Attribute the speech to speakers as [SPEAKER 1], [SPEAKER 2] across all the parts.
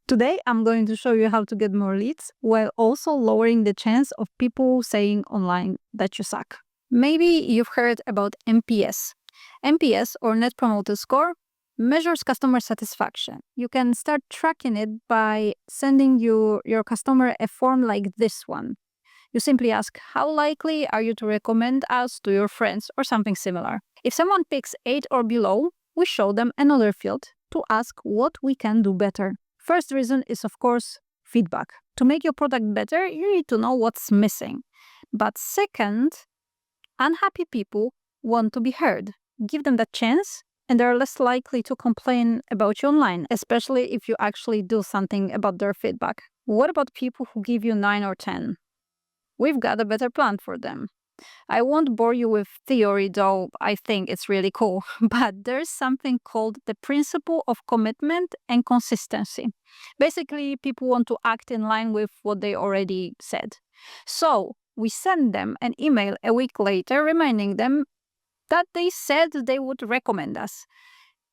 [SPEAKER 1] Today, I'm going to show you how to get more leads while also lowering the chance of people saying online that you suck. Maybe you've heard about NPS. NPS, or Net Promoter Score, measures customer satisfaction. You can start tracking it by sending your customer a form like this one. You simply ask, how likely are you to recommend us to your friends, or something similar. If someone picks 8 or below, we show them another field to ask what we can do better. First reason is, of course, feedback. To make your product better, you need to know what's missing. But second, unhappy people want to be heard. Give them that chance, and they're less likely to complain about you online, especially if you actually do something about their feedback. What about people who give you 9 or 10? We've got a better plan for them. I won't bore you with theory, though I think it's really cool, but there's something called the principle of commitment and consistency. Basically, people want to act in line with what they already said. So we send them an email a week later reminding them that they said they would recommend us.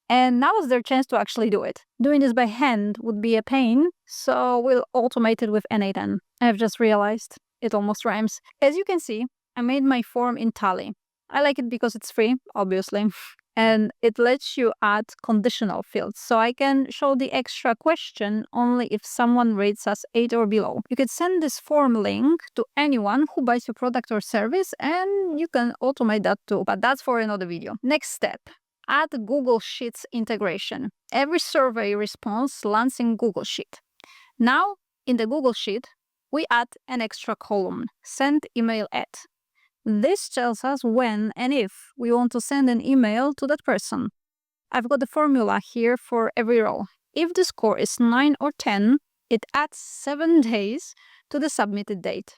[SPEAKER 1] And now is their chance to actually do it. Doing this by hand would be a pain, so we'll automate it with n8n. I've just realized it almost rhymes. As you can see, I made my form in Tally. I like it because it's free, obviously, and it lets you add conditional fields, so I can show the extra question only if someone rates us 8 or below. You could send this form link to anyone who buys your product or service, and you can automate that too, but that's for another video. Next step, add Google Sheets integration. Every survey response lands in Google Sheet. Now, in the Google Sheet, we add an extra column, send email at. This tells us when and if we want to send an email to that person. I've got the formula here for every row. If the score is 9 or 10, it adds 7 days to the submitted date.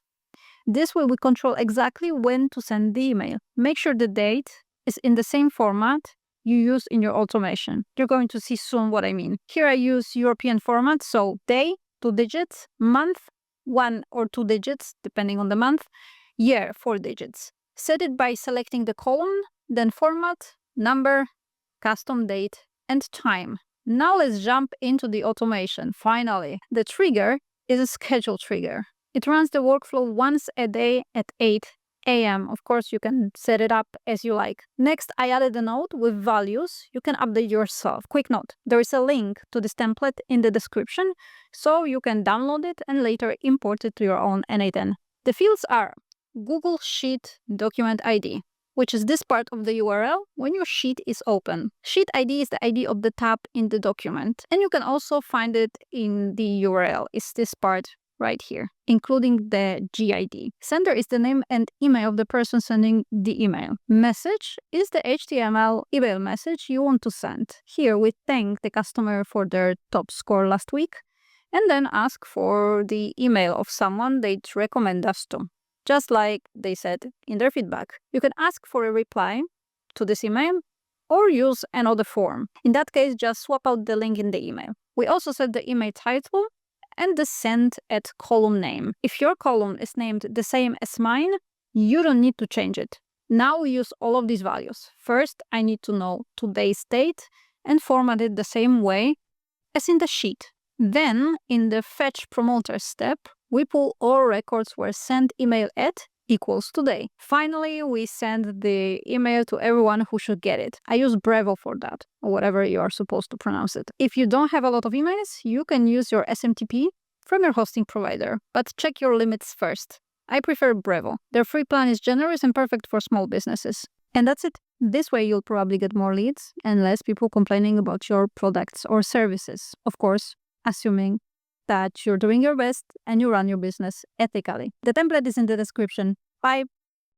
[SPEAKER 1] This way we control exactly when to send the email. Make sure the date is in the same format you use in your automation. You're going to see soon what I mean. Here I use European format, so day, 2 digits, month, 1 or 2 digits, depending on the month, year, 4 digits. Set it by selecting the column, then format, number, custom date, and time. Now let's jump into the automation. Finally, the trigger is a schedule trigger. It runs the workflow once a day at 8 a.m. Of course, you can set it up as you like. Next, I added a note with values you can update yourself. Quick note, there is a link to this template in the description, so you can download it and later import it to your own n8n. The fields are Google Sheet Document ID, which is this part of the URL when your sheet is open. Sheet ID is the ID of the tab in the document, and you can also find it in the URL. It's this part right here, including the GID. Sender is the name and email of the person sending the email. Message is the HTML email message you want to send. Here we thank the customer for their top score last week, and then ask for the email of someone they'd recommend us to, just like they said in their feedback. You can ask for a reply to this email or use another form. In that case, just swap out the link in the email. We also set the email title and the send at column name. If your column is named the same as mine, you don't need to change it. Now we use all of these values. First, I need to know today's date and format it the same way as in the sheet. Then, in the fetch promoter step, we pull all records where send email at equals today. Finally, we send the email to everyone who should get it. I use Bravo for that, or whatever you are supposed to pronounce it. If you don't have a lot of emails, you can use your SMTP from your hosting provider, but check your limits first. I prefer Bravo. Their free plan is generous and perfect for small businesses. And that's it. This way you'll probably get more leads and less people complaining about your products or services. Of course, assuming that you're doing your best and you run your business ethically. The template is in the description. Bye!